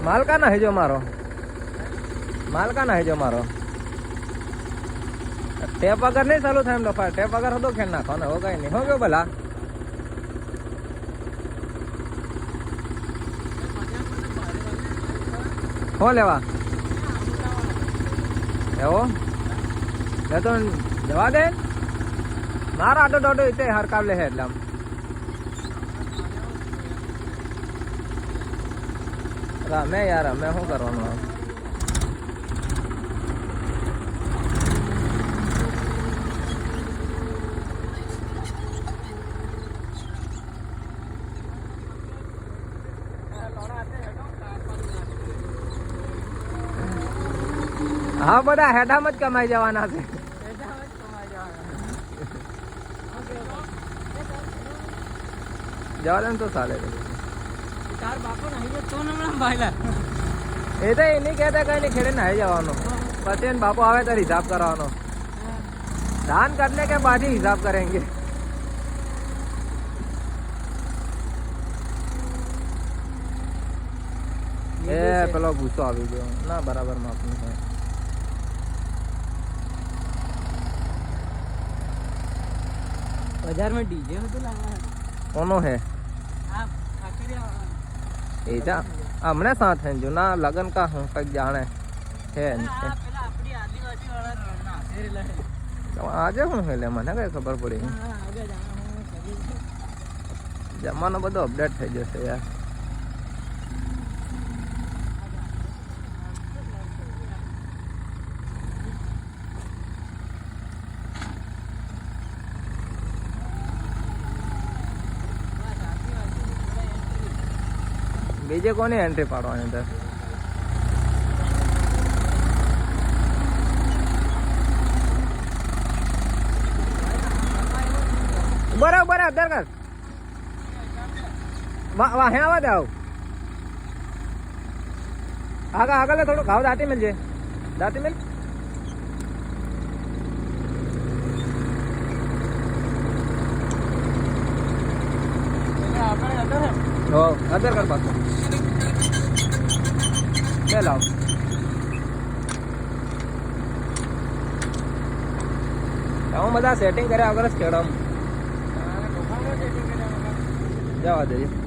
माल का ना है जो मारो माल का ना है जो मारो टेप अगर नहीं चालू था लोफा टेप अगर हो खेल नाखो ना होगा ही नहीं हो गयो भला हो लेवा एवो ले तो जवा दे मारा आडो डोडो इते हर काबले है એટલે रामे यार मैं શું કરવાનું હા બધા હેડામાં જ કમાઈ જવાના છે જવા દે તો ચાલે તાર બાપો નહીં તો નમણા ભાઈલા એ તો એ નહીં કહેતા કઈ નહીં ખેડે નાહી જવાનો પછી એને બાપો આવે તો હિસાબ કરવાનો धान करने के बाद ही हिसाब करेंगे ए पेलो गुस्सो આવી ગયો ના બરાબર માપનું છે बाजार में डीजे हो तो लगा કોનો હે आप खातिर એ જા हमने साथ हैं जो ना लगन का हूं कक जाने है પેલા આપડી આદિવાસી વાળા ના શેરેલા હે આજે હું હેલે મને કઈ ખબર પડી હા આગળ જાણો જમાનો બધો અપડેટ થઈ જશે યાર બીજે કોની એન્ટ્રી પાડવાની અંદર બરાબર દર કર વાહ હે આવા દે આવ આગળ આગળ થોડું ઘાવ દાંતી મિલજે દાંતી મિલ हो अदर कर पास ले लाओ હું બધા સેટિંગ કર્યા વગર જ ખેડમ જવા દેજે